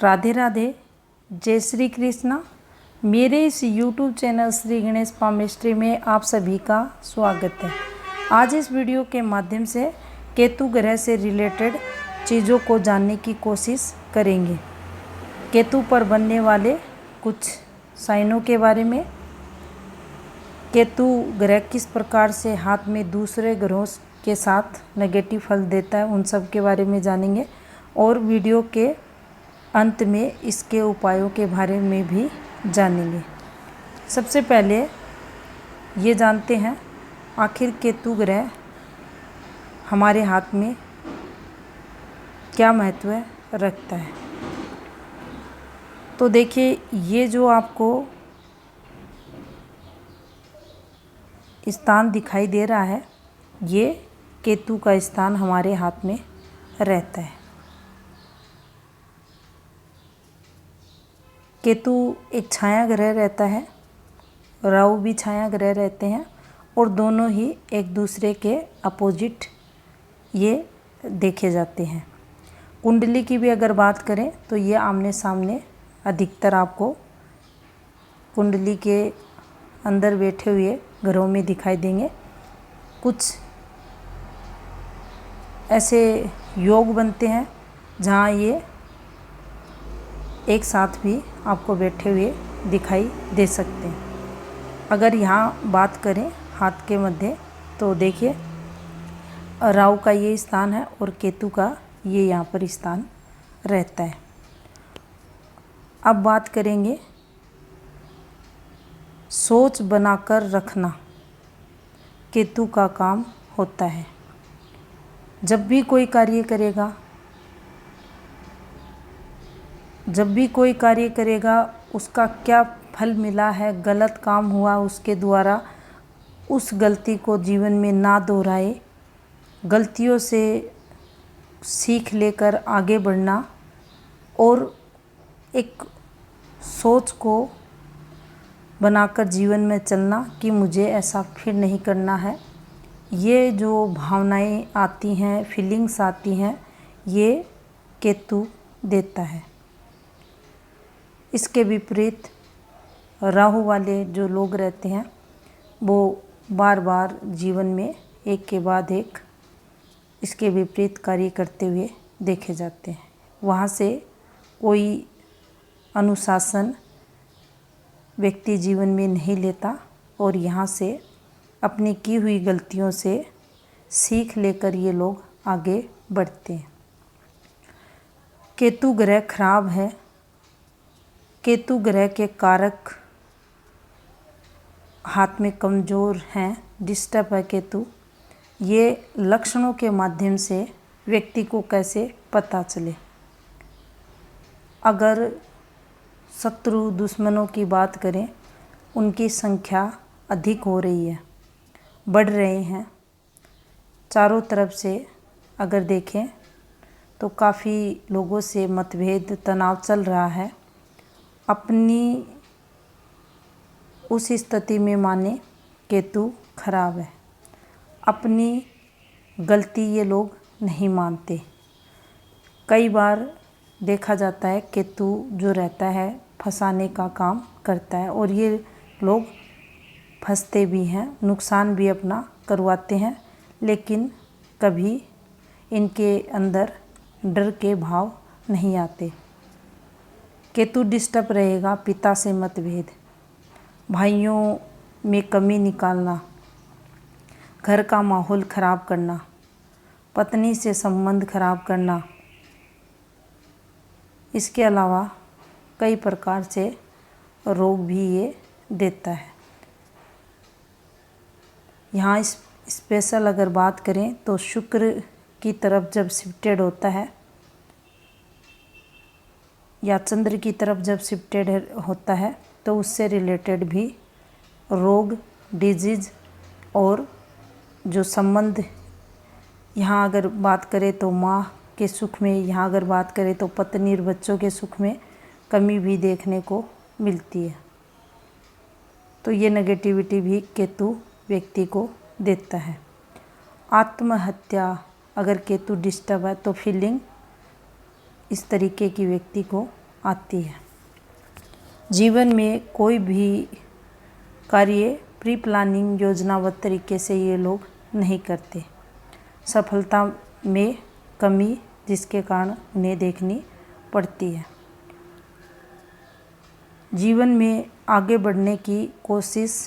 राधे राधे, जय श्री कृष्णा। मेरे इस YouTube channel Shri Ganesh palmistry में आप सभी का स्वागत है। आज इस वीडियो के माध्यम से केतु ग्रह से रिलेटेड चीज़ों को जानने की कोशिश करेंगे। केतु पर बनने वाले कुछ साइनों के बारे में, केतु ग्रह किस प्रकार से हाथ में दूसरे ग्रहों के साथ नेगेटिव फल देता है, उन सब के बारे में जानेंगे। और वीडियो के अंत में इसके उपायों के बारे में भी जानेंगे। सबसे पहले ये जानते हैं आखिर केतु ग्रह हमारे हाथ में क्या महत्व रखता है। तो देखिए, ये जो आपको स्थान दिखाई दे रहा है, ये केतु का स्थान हमारे हाथ में रहता है। केतु एक छाया ग्रह रहता है, राहु भी छाया ग्रह रहते हैं और दोनों ही एक दूसरे के अपोजिट ये देखे जाते हैं। कुंडली की भी अगर बात करें तो ये आमने सामने अधिकतर आपको कुंडली के अंदर बैठे हुए ग्रहों में दिखाई देंगे। कुछ ऐसे योग बनते हैं जहाँ ये एक साथ भी आपको बैठे हुए दिखाई दे सकते हैं। अगर यहाँ बात करें हाथ के मध्य, तो देखिए राहु का ये स्थान है और केतु का ये यहाँ पर स्थान रहता है। अब बात करेंगे सोच बनाकर रखना केतु का काम होता है। जब भी कोई कार्य करेगा उसका क्या फल मिला है, गलत काम हुआ उसके द्वारा, उस गलती को जीवन में ना दोहराए, गलतियों से सीख लेकर आगे बढ़ना और एक सोच को बनाकर जीवन में चलना कि मुझे ऐसा फिर नहीं करना है। ये जो भावनाएं आती हैं, फीलिंग्स आती हैं, ये केतु देता है। इसके विपरीत राहु वाले जो लोग रहते हैं वो बार बार जीवन में एक के बाद एक इसके विपरीत कार्य करते हुए देखे जाते हैं। वहाँ से कोई अनुशासन व्यक्ति जीवन में नहीं लेता और यहाँ से अपनी की हुई गलतियों से सीख लेकर ये लोग आगे बढ़ते हैं। केतु ग्रह खराब है। केतु ग्रह के कारक हाथ में कमज़ोर हैं, डिस्टर्ब है केतु। ये लक्षणों के माध्यम से व्यक्ति को कैसे पता चले। अगर शत्रु दुश्मनों की बात करें, उनकी संख्या अधिक हो रही है, बढ़ रहे हैं। चारों तरफ से अगर देखें तो काफ़ी लोगों से मतभेद, तनाव चल रहा है। अपनी उस स्थिति में माने केतु खराब है। अपनी गलती ये लोग नहीं मानते। कई बार देखा जाता है केतु जो रहता है फंसाने का काम करता है और ये लोग फंसते भी हैं, नुकसान भी अपना करवाते हैं, लेकिन कभी इनके अंदर डर के भाव नहीं आते। केतु डिस्टर्ब रहेगा, पिता से मतभेद, भाइयों में कमी निकालना, घर का माहौल खराब करना, पत्नी से संबंध खराब करना। इसके अलावा कई प्रकार से रोग भी ये देता है। यहाँ स्पेशल अगर बात करें तो शुक्र की तरफ जब शिफ्टेड होता है या चंद्र की तरफ जब शिफ्टेड होता है तो उससे रिलेटेड भी रोग, डिजीज और जो संबंध, यहाँ अगर बात करें तो माँ के सुख में, यहाँ अगर बात करें तो पत्नी और बच्चों के सुख में कमी भी देखने को मिलती है। तो ये नेगेटिविटी भी केतु व्यक्ति को देता है। आत्महत्या, अगर केतु डिस्टर्ब है तो फीलिंग इस तरीके की व्यक्ति को आती है। जीवन में कोई भी कार्य प्री प्लानिंग योजनाबद्ध तरीके से ये लोग नहीं करते। सफलता में कमी जिसके कारण उन्हें देखनी पड़ती है। जीवन में आगे बढ़ने की कोशिश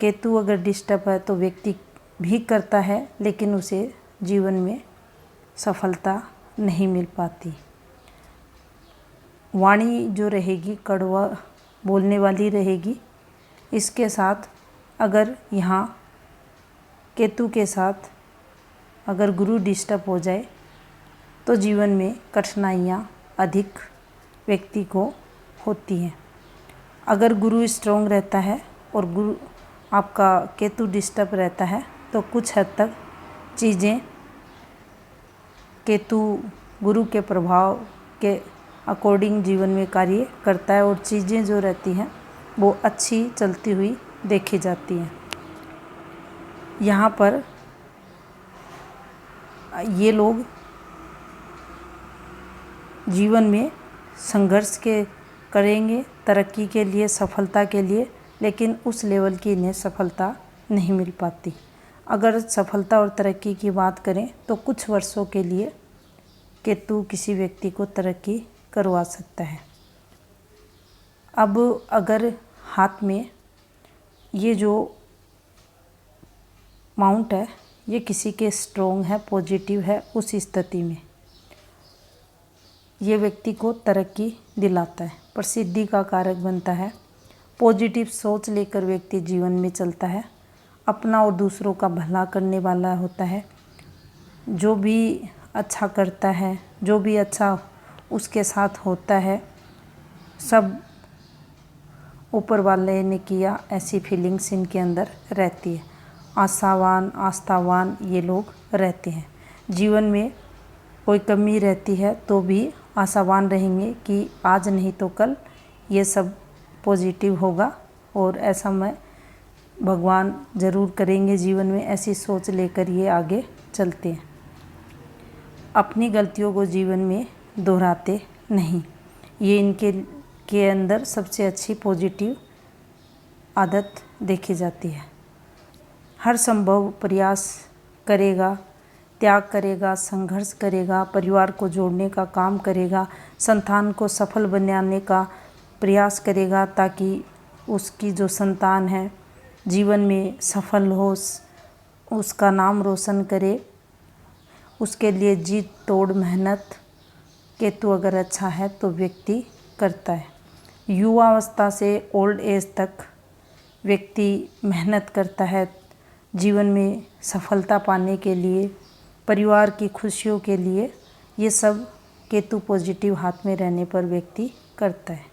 केतु अगर डिस्टर्ब है तो व्यक्ति भी करता है, लेकिन उसे जीवन में सफलता नहीं मिल पाती। वाणी जो रहेगी कड़वा बोलने वाली रहेगी। इसके साथ अगर यहाँ केतु के साथ अगर गुरु डिस्टर्ब हो जाए तो जीवन में कठिनाइयाँ अधिक व्यक्ति को होती हैं। अगर गुरु स्ट्रॉन्ग रहता है और गुरु आपका केतु डिस्टर्ब रहता है तो कुछ हद तक चीज़ें केतु गुरु के प्रभाव के अकॉर्डिंग जीवन में कार्य करता है और चीज़ें जो रहती हैं वो अच्छी चलती हुई देखी जाती हैं। यहाँ पर ये लोग जीवन में संघर्ष करेंगे तरक्की के लिए, सफलता के लिए, लेकिन उस लेवल की इन्हें सफलता नहीं मिल पाती। अगर सफलता और तरक्की की बात करें तो कुछ वर्षों के लिए केतु किसी व्यक्ति को तरक्की करवा सकता है। अब अगर हाथ में ये जो माउंट है ये किसी के स्ट्रॉन्ग है, पॉजिटिव है, उस स्थिति में ये व्यक्ति को तरक्की दिलाता है, प्रसिद्धि का कारक बनता है। पॉजिटिव सोच लेकर व्यक्ति जीवन में चलता है, अपना और दूसरों का भला करने वाला होता है। जो भी अच्छा करता है, जो भी अच्छा उसके साथ होता है, सब ऊपर वाले ने किया ऐसी फीलिंग्स इनके अंदर रहती है। आशावान, आस्थावान ये लोग रहते हैं। जीवन में कोई कमी रहती है तो भी आशावान रहेंगे कि आज नहीं तो कल ये सब पॉजिटिव होगा और ऐसा मैं भगवान ज़रूर करेंगे जीवन में, ऐसी सोच लेकर ये आगे चलते हैं। अपनी गलतियों को जीवन में दोहराते नहीं। ये इनके अंदर सबसे अच्छी पॉजिटिव आदत देखी जाती है। हर संभव प्रयास करेगा, त्याग करेगा, संघर्ष करेगा, परिवार को जोड़ने का काम करेगा, संतान को सफल बनाने का प्रयास करेगा ताकि उसकी जो संतान है जीवन में सफल हो, उसका नाम रोशन करे। उसके लिए जीत तोड़ मेहनत केतु अगर अच्छा है तो व्यक्ति करता है। युवावस्था से ओल्ड एज तक व्यक्ति मेहनत करता है जीवन में सफलता पाने के लिए, परिवार की खुशियों के लिए। ये सब केतु पॉजिटिव हाथ में रहने पर व्यक्ति करता है।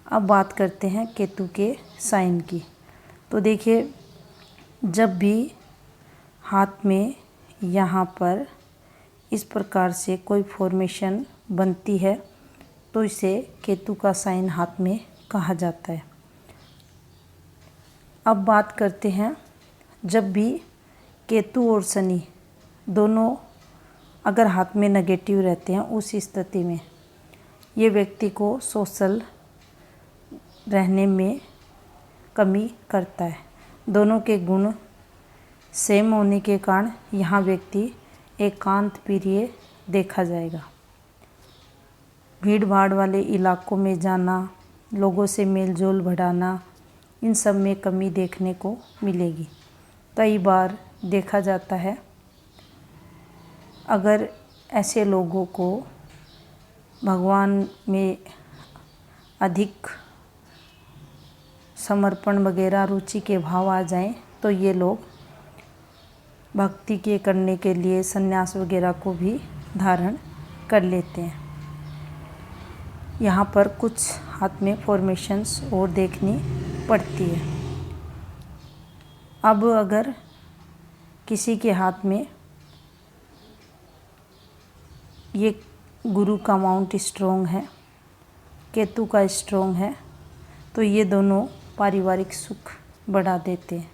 अब बात करते हैं केतु के साइन की। तो देखिए, जब भी हाथ में यहाँ पर इस प्रकार से कोई फॉर्मेशन बनती है तो इसे केतु का साइन हाथ में कहा जाता है। अब बात करते हैं, जब भी केतु और शनि दोनों अगर हाथ में नेगेटिव रहते हैं उस स्थिति में ये व्यक्ति को सोशल रहने में कमी करता है। दोनों के गुण सेम होने के कारण यहाँ व्यक्ति एकांत प्रिय देखा जाएगा। भीड़ भाड़ वाले इलाकों में जाना, लोगों से मेल जोल बढ़ाना, इन सब में कमी देखने को मिलेगी। कई बार देखा जाता है अगर ऐसे लोगों को भगवान में अधिक समर्पण वगैरह रुचि के भाव आ जाएं तो ये लोग भक्ति के करने के लिए संन्यास वगैरह को भी धारण कर लेते हैं। यहाँ पर कुछ हाथ में फॉर्मेशंस और देखनी पड़ती है। अब अगर किसी के हाथ में ये गुरु का माउंट स्ट्रॉन्ग है, केतु का स्ट्रॉन्ग है, तो ये दोनों पारिवारिक सुख बढ़ा देते हैं।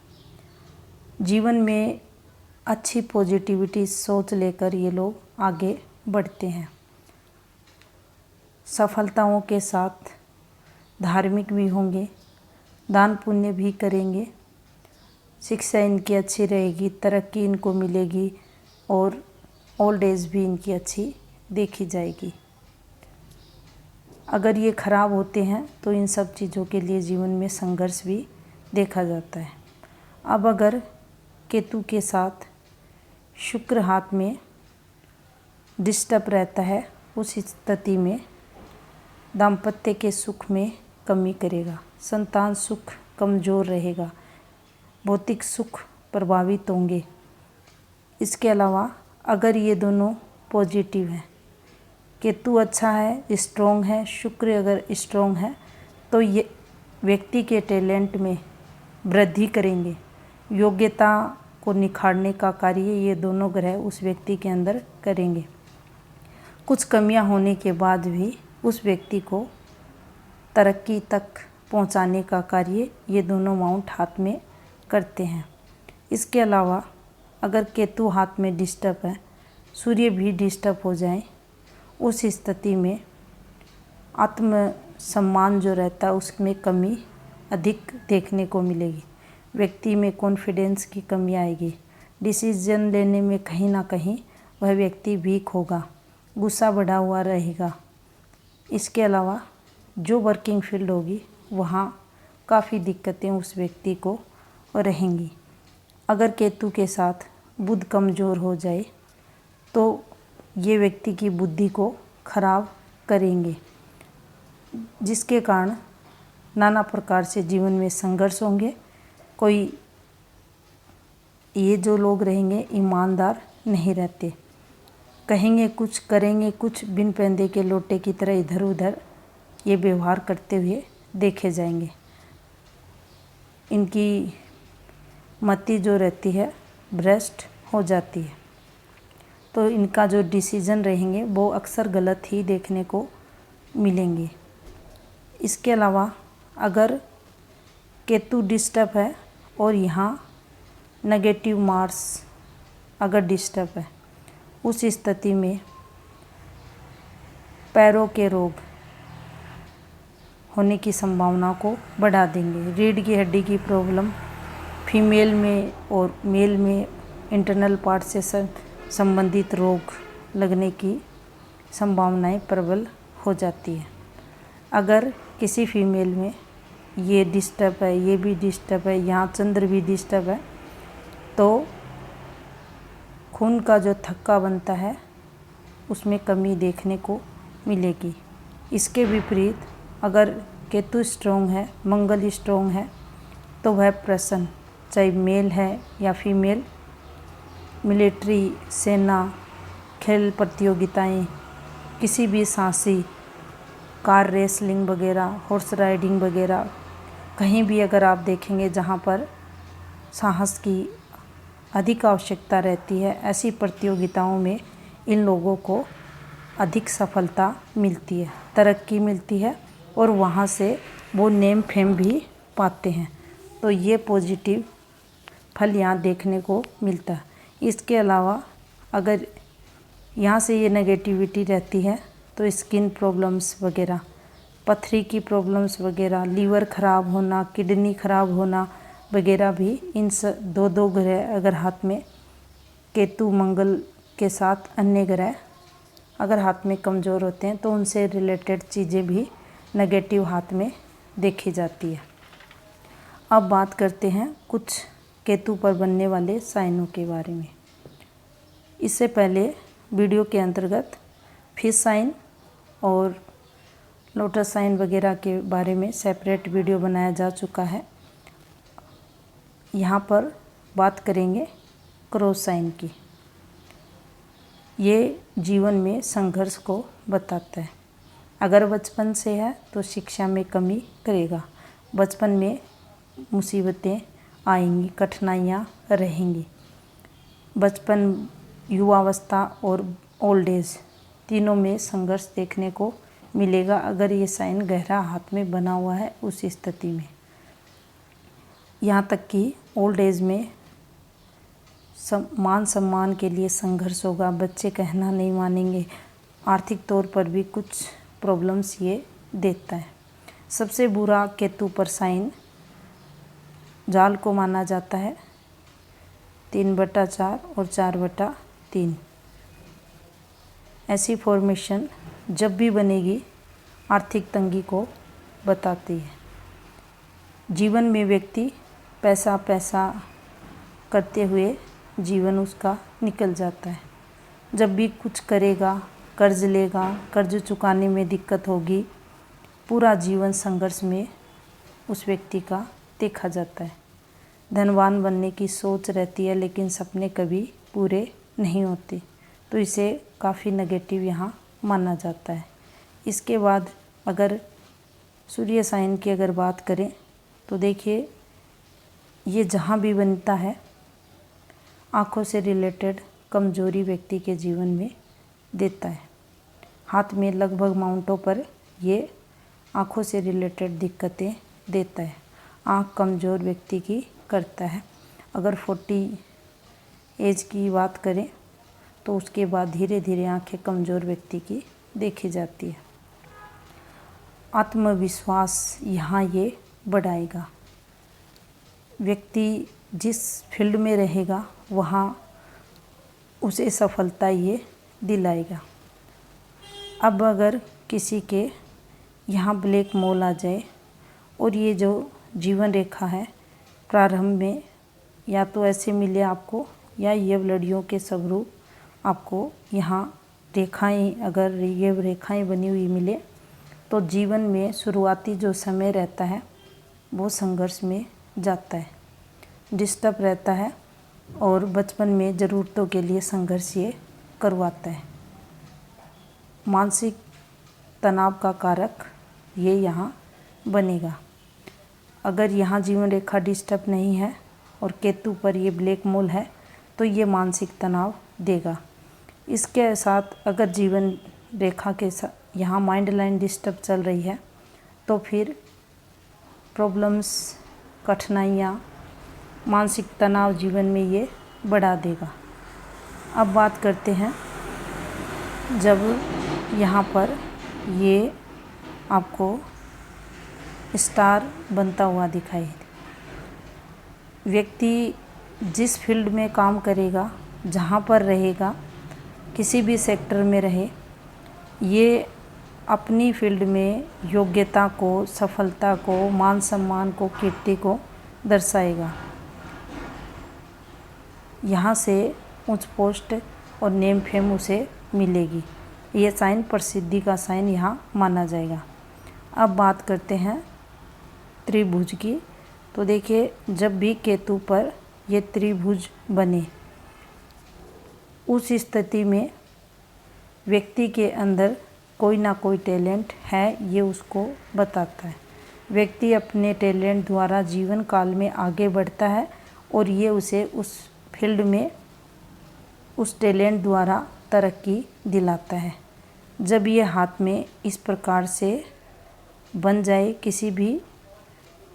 जीवन में अच्छी पॉजिटिविटी सोच लेकर ये लोग आगे बढ़ते हैं। सफलताओं के साथ धार्मिक भी होंगे, दान पुण्य भी करेंगे, शिक्षा इनकी अच्छी रहेगी, तरक्की इनको मिलेगी और ओल्ड एज भी इनकी अच्छी देखी जाएगी। अगर ये खराब होते हैं तो इन सब चीज़ों के लिए जीवन में संघर्ष भी देखा जाता है। अब अगर केतु के साथ शुक्र हाथ में डिस्टर्ब रहता है, उस स्थिति में दाम्पत्य के सुख में कमी करेगा, संतान सुख कमज़ोर रहेगा, भौतिक सुख प्रभावित होंगे। इसके अलावा अगर ये दोनों पॉजिटिव हैं, केतु अच्छा है, स्ट्रॉन्ग है, शुक्र अगर स्ट्रॉन्ग है, तो ये व्यक्ति के टैलेंट में वृद्धि करेंगे। योग्यता को निखारने का कार्य ये दोनों ग्रह उस व्यक्ति के अंदर करेंगे। कुछ कमियां होने के बाद भी उस व्यक्ति को तरक्की तक पहुंचाने का कार्य ये दोनों माउंट हाथ में करते हैं। इसके अलावा अगर केतु हाथ में डिस्टर्ब है, सूर्य भी डिस्टर्ब हो जाए, उस स्थिति में आत्मसम्मान जो रहता है उसमें कमी अधिक देखने को मिलेगी। व्यक्ति में कॉन्फिडेंस की कमी आएगी, डिसीजन लेने में कहीं ना कहीं वह व्यक्ति वीक होगा, गुस्सा बढ़ा हुआ रहेगा। इसके अलावा जो वर्किंग फील्ड होगी वहाँ काफ़ी दिक्कतें उस व्यक्ति को रहेंगी। अगर केतु के साथ बुध कमज़ोर हो जाए तो ये व्यक्ति की बुद्धि को खराब करेंगे, जिसके कारण नाना प्रकार से जीवन में संघर्ष होंगे। कोई ये जो लोग रहेंगे ईमानदार नहीं रहते, कहेंगे कुछ करेंगे कुछ, बिन पैंदे के लोटे की तरह इधर उधर ये व्यवहार करते हुए देखे जाएंगे। इनकी मति जो रहती है भ्रष्ट हो जाती है, तो इनका जो डिसीजन रहेंगे वो अक्सर गलत ही देखने को मिलेंगे। इसके अलावा अगर केतु डिस्टर्ब है और यहाँ नेगेटिव मार्स अगर डिस्टर्ब है, उस स्थिति में पैरों के रोग होने की संभावना को बढ़ा देंगे। रीढ़ की हड्डी की प्रॉब्लम फीमेल में और मेल में इंटरनल पार्ट से संबंधित रोग लगने की संभावनाएं प्रबल हो जाती है। अगर किसी फीमेल में ये डिस्टर्ब है, ये भी डिस्टर्ब है, यहाँ चंद्र भी डिस्टर्ब है, तो खून का जो थक्का बनता है उसमें कमी देखने को मिलेगी। इसके विपरीत अगर केतु स्ट्रॉन्ग है, मंगल स्ट्रॉन्ग है, तो वह प्रसन्न, चाहे मेल है या फीमेल, मिलिट्री, सेना, खेल प्रतियोगिताएं, किसी भी साहसी कार रेसलिंग वगैरह, हॉर्स राइडिंग वगैरह, कहीं भी अगर आप देखेंगे जहां पर साहस की अधिक आवश्यकता रहती है, ऐसी प्रतियोगिताओं में इन लोगों को अधिक सफलता मिलती है, तरक्की मिलती है और वहाँ से वो नेम फेम भी पाते हैं। तो ये पॉजिटिव फल यहाँ देखने को मिलता है। इसके अलावा अगर यहाँ से ये नेगेटिविटी रहती है तो स्किन प्रॉब्लम्स वगैरह, पथरी की प्रॉब्लम्स वगैरह, लीवर ख़राब होना, किडनी ख़राब होना वगैरह भी इन दो ग्रह अगर हाथ में केतु मंगल के साथ अन्य ग्रह अगर हाथ में कमज़ोर होते हैं तो उनसे रिलेटेड चीज़ें भी नेगेटिव हाथ में देखी जाती है। अब बात करते हैं कुछ केतु पर बनने वाले साइनों के बारे में। इससे पहले वीडियो के अंतर्गत फिश साइन और लोटस साइन वगैरह के बारे में सेपरेट वीडियो बनाया जा चुका है। यहाँ पर बात करेंगे क्रॉस साइन की। ये जीवन में संघर्ष को बताता है। अगर बचपन से है तो शिक्षा में कमी करेगा, बचपन में मुसीबतें आएंगी, कठिनाइयाँ रहेंगी। बचपन, युवावस्था और ओल्ड एज तीनों में संघर्ष देखने को मिलेगा अगर ये साइन गहरा हाथ में बना हुआ है उस स्थिति में। यहाँ तक कि ओल्ड एज में मान सम्मान के लिए संघर्ष होगा, बच्चे कहना नहीं मानेंगे, आर्थिक तौर पर भी कुछ प्रॉब्लम्स ये देता है। सबसे बुरा केतु पर साइन जाल को माना जाता है 3/4 और 4/3। ऐसी फॉर्मेशन जब भी बनेगी आर्थिक तंगी को बताती है। जीवन में व्यक्ति पैसा पैसा करते हुए जीवन उसका निकल जाता है। जब भी कुछ करेगा, कर्ज लेगा, कर्ज चुकाने में दिक्कत होगी, पूरा जीवन संघर्ष में उस व्यक्ति का देखा जाता है। धनवान बनने की सोच रहती है लेकिन सपने कभी पूरे नहीं होते, तो इसे काफ़ी नेगेटिव यहाँ माना जाता है। इसके बाद अगर सूर्य साइन की अगर बात करें तो देखिए ये जहाँ भी बनता है आँखों से रिलेटेड कमजोरी व्यक्ति के जीवन में देता है। हाथ में लगभग माउंटों पर ये आँखों से रिलेटेड दिक्कतें देता है। आँख कमज़ोर व्यक्ति की करता है। अगर 40 एज की बात करें तो उसके बाद धीरे धीरे आँखें कमज़ोर व्यक्ति की देखी जाती है। आत्मविश्वास यहाँ ये बढ़ाएगा। व्यक्ति जिस फील्ड में रहेगा वहाँ उसे सफलता ये दिलाएगा। अब अगर किसी के यहाँ ब्लैक मोल आ जाए और ये जो जीवन रेखा है प्रारंभ में या तो ऐसे मिले आपको या ये लड़ियों के स्वरूप आपको यहाँ रेखाएं, अगर ये रेखाएं बनी हुई मिले तो जीवन में शुरुआती जो समय रहता है वो संघर्ष में जाता है, डिस्टर्ब रहता है और बचपन में ज़रूरतों के लिए संघर्ष ये करवाता है। मानसिक तनाव का कारक ये यहाँ बनेगा। अगर यहाँ जीवन रेखा डिस्टर्ब नहीं है और केतु पर ये ब्लैक मोल है तो ये मानसिक तनाव देगा। इसके साथ अगर जीवन रेखा के साथ यहाँ माइंड लाइन डिस्टर्ब चल रही है तो फिर प्रॉब्लम्स, कठिनाइयाँ, मानसिक तनाव जीवन में ये बढ़ा देगा। अब बात करते हैं जब यहाँ पर ये आपको स्टार बनता हुआ दिखाई, व्यक्ति जिस फील्ड में काम करेगा, जहाँ पर रहेगा, किसी भी सेक्टर में रहे, ये अपनी फील्ड में योग्यता को, सफलता को, मान सम्मान को, कीर्ति को दर्शाएगा। यहाँ से उच्च पोस्ट और नेम फेम उसे मिलेगी। ये साइन प्रसिद्धि का साइन यहाँ माना जाएगा। अब बात करते हैं त्रिभुज की। तो देखिए जब भी केतु पर ये त्रिभुज बने उस स्थिति में व्यक्ति के अंदर कोई ना कोई टैलेंट है, ये उसको बताता है। व्यक्ति अपने टैलेंट द्वारा जीवन काल में आगे बढ़ता है और ये उसे उस फील्ड में उस टैलेंट द्वारा तरक्की दिलाता है। जब ये हाथ में इस प्रकार से बन जाए किसी भी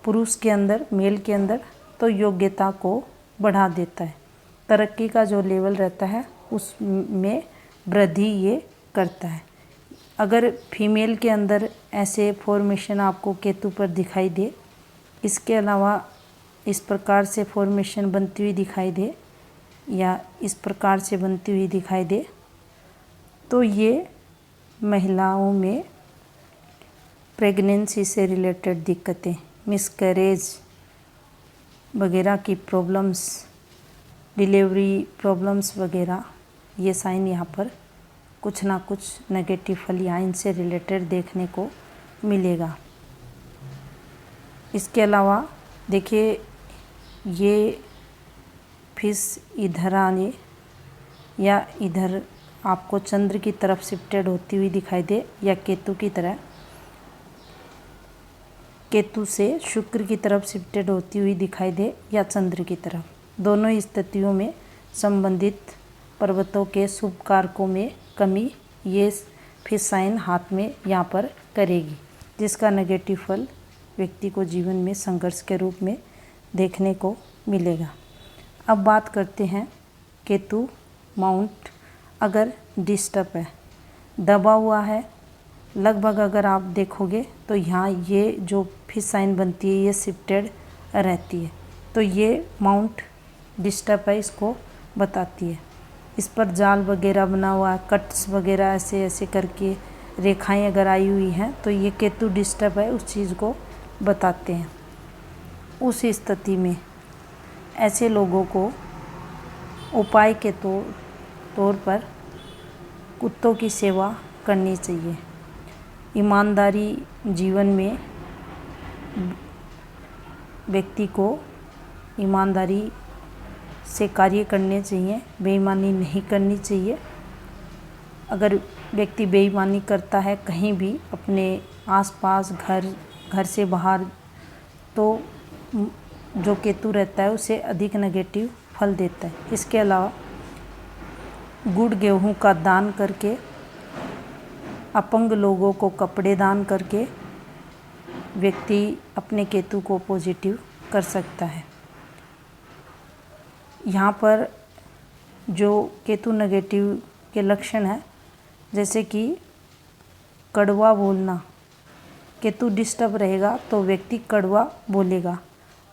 पुरुष के अंदर, मेल के अंदर, तो योग्यता को बढ़ा देता है। तरक्की का जो लेवल रहता है उसमें वृद्धि ये करता है। अगर फीमेल के अंदर ऐसे फॉर्मेशन आपको केतु पर दिखाई दे, इसके अलावा इस प्रकार से फॉर्मेशन बनती हुई दिखाई दे या इस प्रकार से बनती हुई दिखाई दे, तो ये महिलाओं में प्रेगनेंसी से रिलेटेड दिक्कतें, मिसकैरेज वगैरह की प्रॉब्लम्स, डिलीवरी प्रॉब्लम्स वगैरह, ये साइन यहाँ पर कुछ ना कुछ नेगेटिव फल या इनसे रिलेटेड देखने को मिलेगा। इसके अलावा देखिए ये फिश इधर आने या इधर आपको चंद्र की तरफ शिफ्टेड होती हुई दिखाई दे या केतु की तरह, केतु से शुक्र की तरफ शिफ्टेड होती हुई दिखाई दे या चंद्र की तरफ, दोनों स्थितियों में संबंधित पर्वतों के शुभ कारकों में कमी ये फिश साइन हाथ में यहाँ पर करेगी, जिसका नेगेटिव फल व्यक्ति को जीवन में संघर्ष के रूप में देखने को मिलेगा। अब बात करते हैं केतु माउंट अगर डिस्टर्ब है, दबा हुआ है लगभग अगर आप देखोगे तो यहाँ ये जो फिश साइन बनती है ये शिफ्टेड रहती है, तो ये माउंट डिस्टर्ब है, इसको बताती है। इस पर जाल वगैरह बना हुआ है, कट्स वगैरह ऐसे ऐसे करके रेखाएं अगर आई हुई हैं तो ये केतु डिस्टर्ब है, उस चीज़ को बताते हैं। उस स्थिति में ऐसे लोगों को उपाय के तौर पर कुत्तों की सेवा करनी चाहिए। ईमानदारी जीवन में व्यक्ति को ईमानदारी से कार्य करने चाहिए, बेईमानी नहीं करनी चाहिए। अगर व्यक्ति बेईमानी करता है कहीं भी अपने आसपास, घर से बाहर, तो जो केतु रहता है उसे अधिक नेगेटिव फल देता है। इसके अलावा गुड़ गेहूं का दान करके, अपंग लोगों को कपड़े दान करके व्यक्ति अपने केतु को पॉजिटिव कर सकता है। यहाँ पर जो केतु नेगेटिव के लक्षण हैं, जैसे कि कड़वा बोलना, केतु डिस्टर्ब रहेगा तो व्यक्ति कड़वा बोलेगा।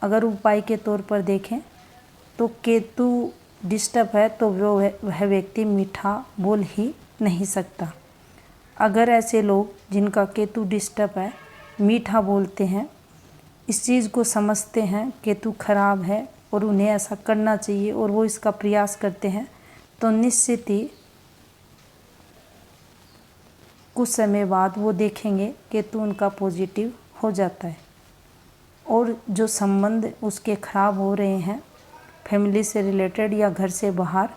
अगर उपाय के तौर पर देखें तो केतु डिस्टर्ब है तो वह व्यक्ति मीठा बोल ही नहीं सकता। अगर ऐसे लोग जिनका केतु डिस्टर्ब है मीठा बोलते हैं, इस चीज़ को समझते हैं केतु खराब है और उन्हें ऐसा करना चाहिए और वो इसका प्रयास करते हैं, तो निश्चित ही कुछ समय बाद वो देखेंगे केतु उनका पॉजिटिव हो जाता है। और जो संबंध उसके खराब हो रहे हैं फैमिली से रिलेटेड या घर से बाहर,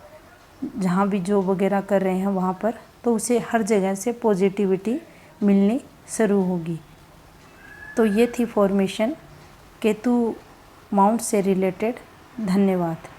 जहाँ भी जॉब वगैरह कर रहे हैं वहाँ पर, तो उसे हर जगह से पॉजिटिविटी मिलनी शुरू होगी। तो ये थी फॉर्मेशन केतु माउंट से रिलेटेड। धन्यवाद।